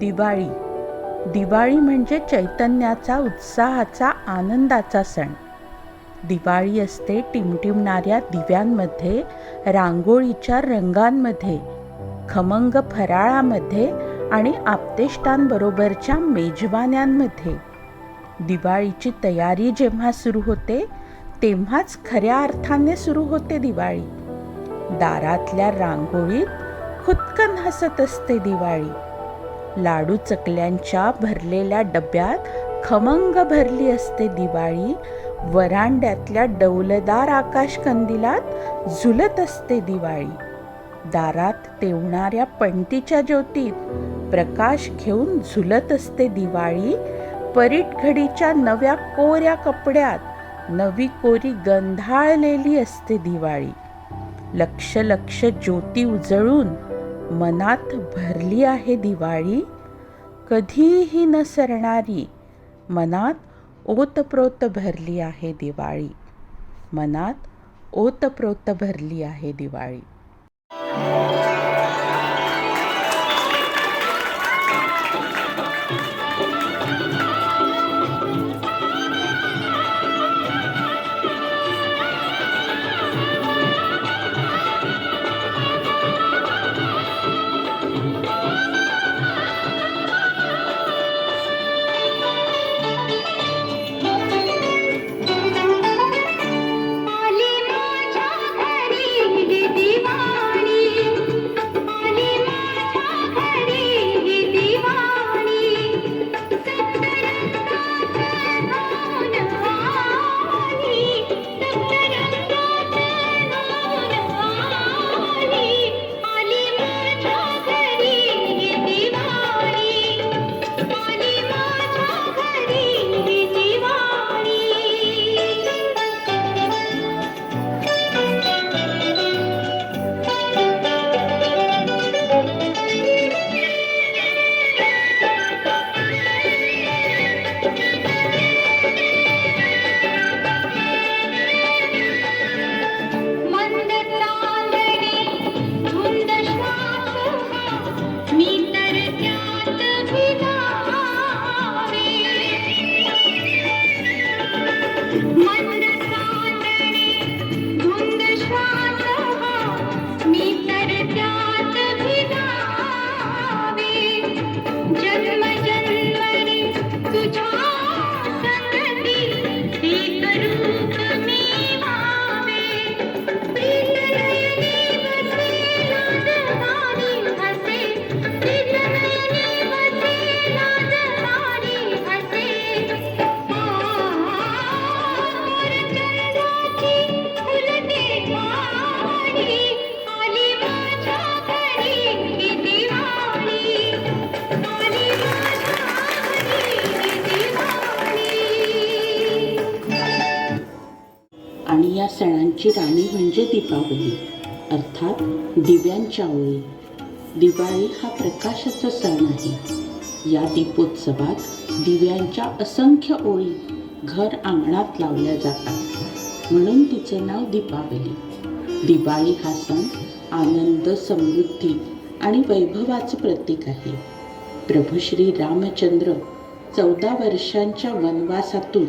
दिवाळी. दिवाळी म्हणजे चैतन्याचा, उत्साहाचा, आनंदाचा सण. दिवाळी असते टिमटिमणाऱ्या दिव्यांमध्ये, रांगोळीच्या रंगांमध्ये, खमंग फराळामध्ये आणि आप्तेष्टांबरोबरच्या मेजवान्यांमध्ये. दिवाळीची तयारी जेव्हा सुरू होते तेव्हाच खऱ्या अर्थाने सुरू होते दिवाळी. दारातल्या रांगोळीत खुदकन हसत असते दिवाळी. लाडू चकल्यांच्या भरलेल्या डब्यात खमंग भरली असते दिवाळी. वरांड्यातल्या डौलदार आकाशकंदिलात झुलत असते दिवाळी. दारात तेवणाऱ्या पणतीच्या ज्योतीत प्रकाश घेऊन झुलत असते दिवाळी. परीटघडीच्या नव्या कोऱ्या कपड्यात नवी कोरी गंधाळलेली असते दिवाळी. लक्ष लक्ष ज्योती उजळून मनात भरली आहे दिवाळी. कधीही न सरणारी मनात ओतप्रोत भरली आहे दिवाळी. मनात ओतप्रोत भरली आहे दिवाळी. आणि या सणांची राणी म्हणजे दीपावली, अर्थात दिव्यांच्या ओळी. दिवाळी हा प्रकाशाचा सण आहे. या दीपोत्सवात दिव्यांच्या असंख्य ओळी घर अंगणात लावल्या जातात, म्हणून तिचे नाव दीपावली. दिवाळी हा सण आनंद, समृद्धी आणि वैभवाचं प्रतीक आहे. प्रभू श्री रामचंद्र 14 वर्षांच्या वनवासातून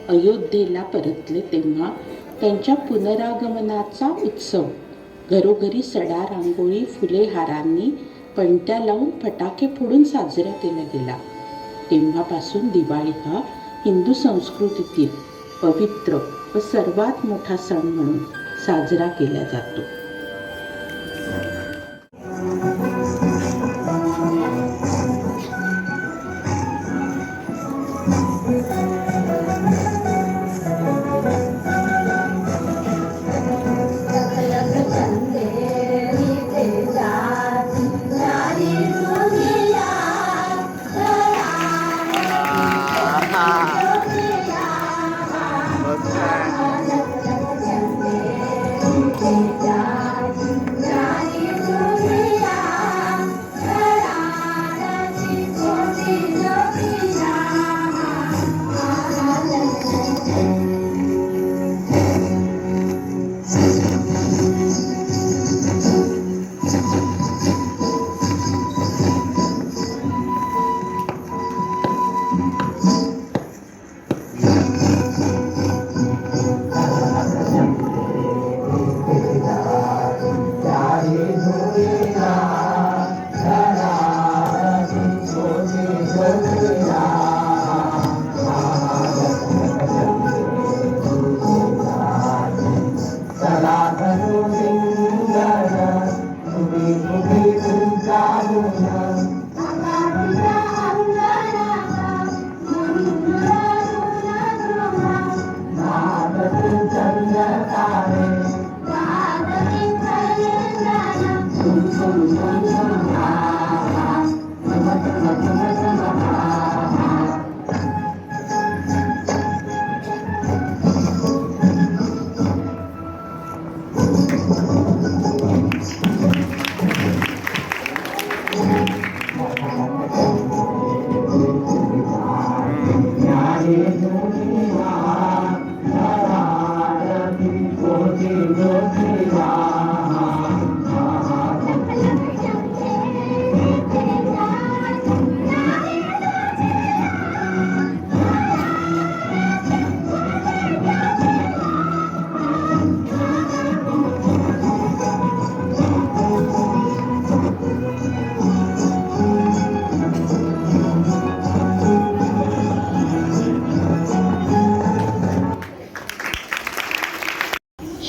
अयोध्येला परतले तेव्हा त्यांच्या पुनरागमनाचा उत्सव घरोघरी सडा, रांगोळी, फुले, हारांनी, पणत्या लावून, फटाके फोडून साजरा केला गेला. तेव्हापासून दिवाळी हा हिंदू संस्कृतीतील पवित्र व सर्वात मोठा सण म्हणून साजरा केला जातो. Yeah.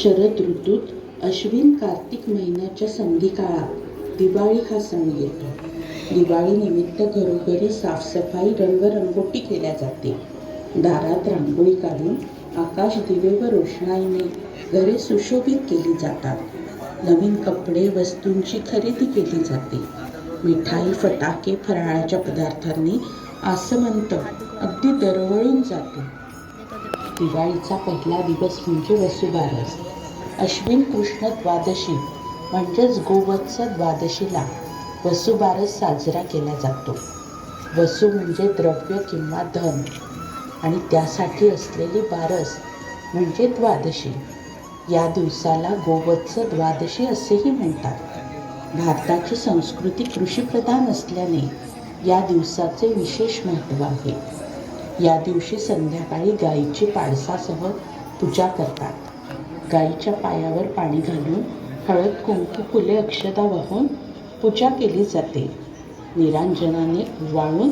शरद ऋतूत अश्विन कार्तिक महिन्याच्या संधी काळात दिवाळी हा सण येतो. दिवाळीनिमित्त घरोघरी साफसफाई, रंगरंगोटी केल्या जाते. दारात रांगोळी काढून आकाश दिवे व रोषणाईने घरे सुशोभित केली जातात. नवीन कपडे, वस्तूंची खरेदी केली जाते. मिठाई, फटाके, फराळाच्या पदार्थांनी आसमंत अगदी दरवळून जाते. दिवाळीचा पहिला दिवस म्हणजे वसुबारस. अश्विन कृष्ण द्वादशी म्हणजेच गोवत्स द्वादशीला वसुबारस साजरा केला जातो. वसू म्हणजे द्रव्य किंवा धन आणि त्यासाठी असलेली बारस म्हणजे द्वादशी. या दिवसाला गोवत्स द्वादशी असेही म्हणतात. भारताची संस्कृती कृषीप्रधान असल्याने या दिवसाचे विशेष महत्त्व आहे. या दिवशी संध्याकाळी गायीची पाडसासह पूजा करतात. गायीच्या पायावर पाणी घालून हळद, कुंकू, फुले, अक्षता वाहून पूजा केली जाते. निरांजनाने ओवाळून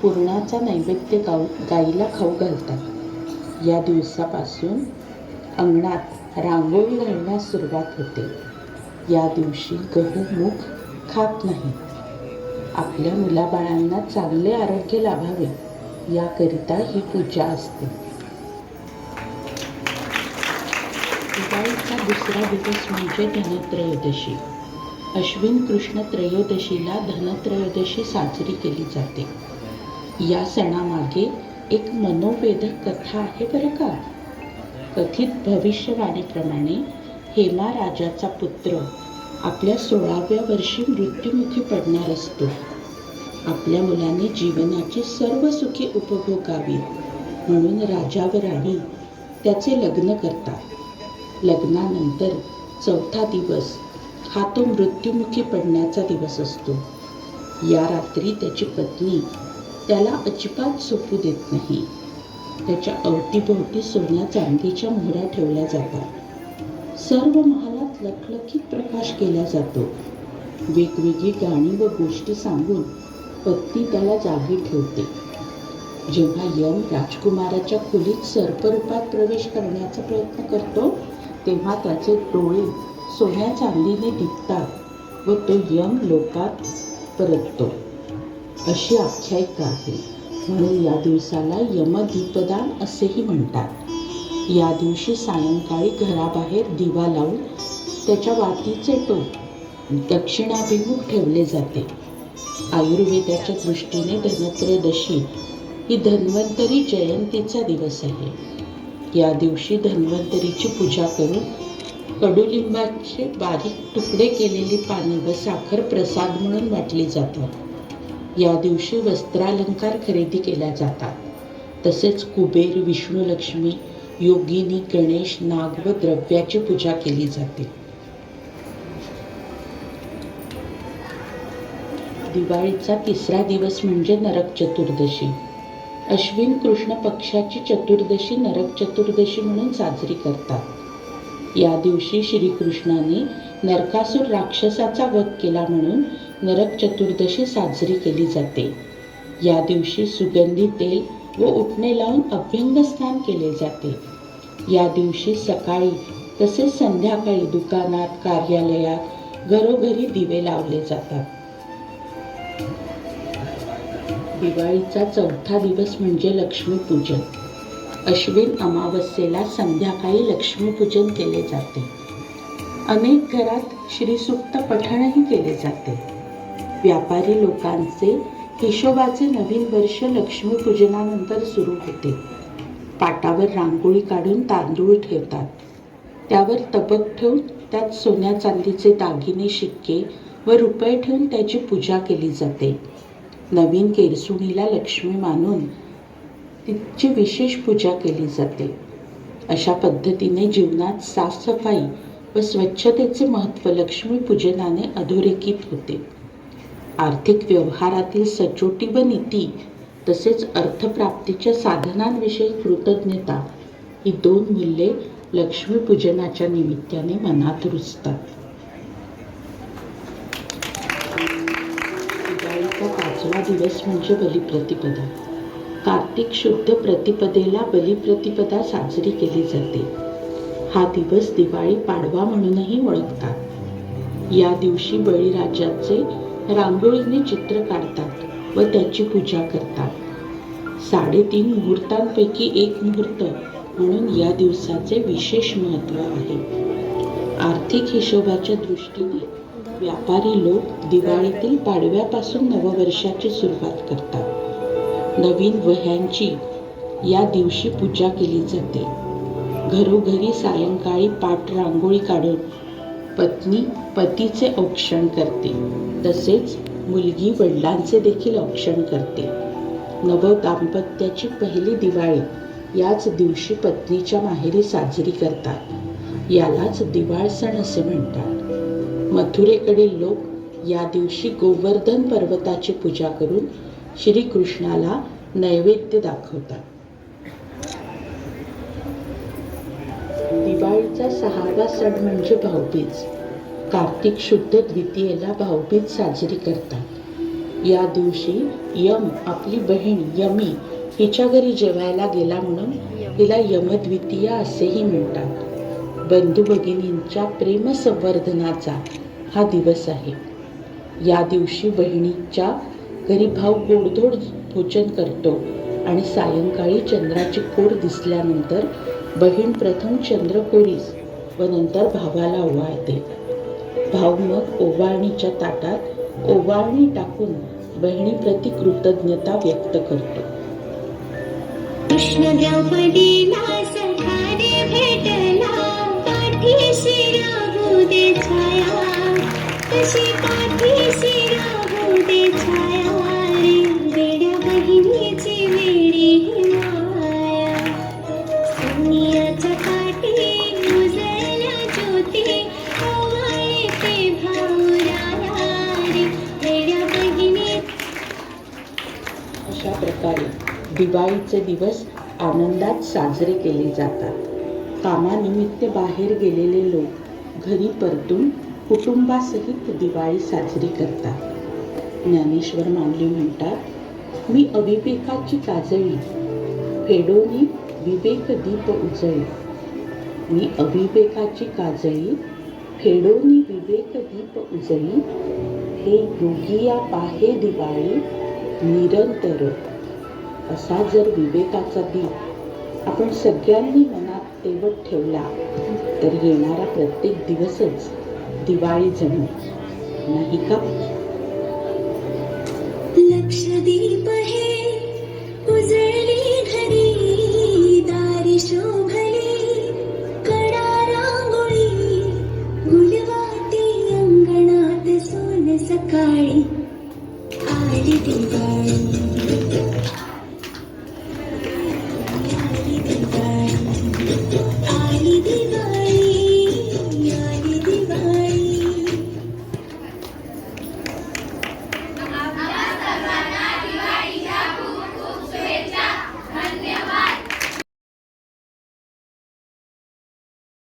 पुरणाचा नैवेद्य गायीला खाऊ घालतात. या दिवसापासून अंगणात रांगोळी घालण्यास सुरुवात होते. या दिवशी गहू, मूग खात नाही. आपल्या मुलाबाळांना चांगले आरोग्य लाभावे याकरिता ही पूजा असते. दिवाळीचा दुसरा दिवस म्हणजे धनत्रयोदशी. अश्विन कृष्ण त्रयोदशीला धनत्रयोदशी साजरी केली जाते. या सणामागे एक मनोवेधक कथा आहे बरं का. कथित भविष्यवाणीप्रमाणे हेमा राजाचा पुत्र आपल्या 16व्या वर्षी मृत्युमुखी पडणार असतो. आपल्या मुलाने जीवनाची सर्व सुखे उपभोगावी म्हणून राजा व राणी त्याचे लग्न करतात. लग्नानंतर 4था दिवस हा तो मृत्युमुखी पडण्याचा दिवस असतो. या रात्री त्याची पत्नी त्याला अजिबात झोपू देत नाही. त्याच्या अवतीभोवती सोन्या चांदीच्या मोहऱ्या ठेवल्या जातात. सर्व महालात लखलखीत प्रकाश केला जातो. वेगवेगळी गाणी व गोष्टी सांगून पत्नी त्याला जागी ठेवते. जेव्हा यम राजकुमाराच्या खोलीत सर्परूपात प्रवेश करण्याचा प्रयत्न करतो तेव्हा त्याचे डोळे सोन्या चांदीने दिसतात व तो यम लोकात परततो, अशी आख्यायिका आहे. म्हणून या दिवसाला यमदीपदान असेही म्हणतात. या दिवशी सायंकाळी घराबाहेर दिवा लावून त्याच्या वातीचे टोक दक्षिणाभिमुख ठेवले जाते. आयुर्वेदाच्या दृष्टीने धनत्रयोदशी ही धन्वंतरी जयंतीचा दिवस आहे. या दिवशी धन्वंतरीची पूजा करून कडुलिंबाचे बारीक तुकडे केलेली पाने व साखर प्रसाद म्हणून वाटली जातात. या दिवशी वस्त्रालंकार खरेदी केल्या जातात. तसेच कुबेर, विष्णू, लक्ष्मी, योगिनी, गणेश, नाग व द्रव्याची पूजा केली जाते. दिवाळीचा तिसरा दिवस म्हणजे नरक चतुर्दशी. अश्विन कृष्ण पक्षाची चतुर्दशी नरक चतुर्दशी म्हणून साजरी करतात. या दिवशी श्रीकृष्णाने नरकासूर राक्षसाचा वध केला म्हणून नरक चतुर्दशी साजरी केली जाते. या दिवशी सुगंधी तेल व उटणे लावून अभ्यंग स्नान केले जाते. या दिवशी सकाळी तसेच संध्याकाळी दुकानात, कार्यालयात, घरोघरी दिवे लावले जातात. दिवाळीचा चौथा दिवस म्हणजे लक्ष्मीपूजन. अश्विन अमावस्येला संध्याकाळी लक्ष्मीपूजन केले जाते. अनेक घरात श्रीसूक्त पठणही केले जाते. व्यापारी लोकांचे हिशोबाचे नवीन वर्ष लक्ष्मीपूजनानंतर सुरू होते. पाटावर रांगोळी काढून तांदूळ ठेवतात. त्यावर तबक ठेवून त्यात सोन्या चांदीचे दागिने, शिक्के व रुपये ठेवून त्याची पूजा केली जाते. नवीन केरसुणीला लक्ष्मी मानून तिची विशेष पूजा केली जाते. अशा पद्धतीने जीवनात साफसफाई व स्वच्छतेचे महत्त्व लक्ष्मीपूजनाने अधोरेखित होते. आर्थिक व्यवहारातील सचोटी व नीती तसेच अर्थप्राप्तीच्या साधनांविषयी कृतज्ञता ही दोन मूल्ये लक्ष्मीपूजनाच्या निमित्ताने मनात रुजतात. दिवाळीचा 5वा दिवस म्हणजे बलिप्रतिपदा. कार्तिक शुद्ध प्रतिपदेला बलिप्रतिपदा साजरी केली जाते. हा दिवस दिवाळी पाडवा म्हणूनही ओळखतात. या दिवशी बळीराजाचे रांगोळीने चित्र काढतात व त्याची पूजा करतात. 3.5 मुहूर्तांपैकी एक मुहूर्त म्हणून या दिवसाचे विशेष महत्त्व आहे. आर्थिक हिशोबाच्या दृष्टीने व्यापारी लोक दिवाळीतील पाडव्यापासून नववर्षाची सुरुवात करतात. नवीन वह्यांची या दिवशी पूजा केली जाते. घरोघरी सायंकाळी पाट रांगोळी काढून पत्नी पतीचे औक्षण करते. तसेच मुलगी वडिलांचे देखील औक्षण करते. नवदाम्पत्याची पहिली दिवाळी याच दिवशी पत्नीच्या माहेरी साजरी करतात. यालाच दिवाळ सण असे म्हणतात. मथुरेकडील लोक या दिवशी गोवर्धन पर्वताची पूजा करून श्रीकृष्णाला नैवेद्य दाखवतात. दिवाळीचा 6वा सण म्हणजे भाऊबीज. कार्तिक शुद्ध द्वितीयेला भाऊबीज साजरी करतात. या दिवशी यम आपली बहीण यमी हिच्या घरी जेवायला गेला म्हणून तिला यमद्वितीया असेही म्हणतात. बंधू भगिनींच्या प्रेम संवर्धनाचा हा दिवस आहे. या दिवशी बहिणीच्या घरी भाऊ गोडधोड भोजन करतो आणि सायंकाळी चंद्राची कोर दिसल्यानंतर बहीण प्रथम चंद्रकोरीस व नंतर भावाला ओवाळते. भाऊ मग ओवाळणीच्या ताटात ओवाळणी टाकून बहिणीप्रती कृतज्ञता व्यक्त करतो. कृष्ण द्रौपदीला सखाने भेटला, पाठीशी राहू दे छाया, तशी पाठीशी राहू दे छाया रे, वेड्या बहिणीची वेडी माया. सोनियाच्या काठी उजळल्या ज्योती, ओवाळते भाऊराया रे, वेड्या बहिणी. अशा प्रकारे दिवाळीचे दिवस आनंदात साजरे केले जातात. कामानिमित्त बाहेर गेलेले लोक घरी परतून कुटुंबासहित दिवाळी साजरी करतात. ज्ञानेश्वर माऊली म्हणतात, मी अविवेकाची काजळी फेडोनी विवेक दीप उजळी. मी अविवेकाची काजळी फेडोनी विवेक दीप उजळी, हे योगिया पाहे दिवाळी निरंतर. असा जर विवेकाचा दीप आपण सगळ्यांनी मनात तेवत ठेवला तर येणारा प्रत्येक दिवसच दिवाळी जणू, नाही का? लक्षदीप हे उजळली घरी, दारी शोभली कडा रांगोळी, गुलवाती अंगणात सोन सकाळी आली दिवाळी.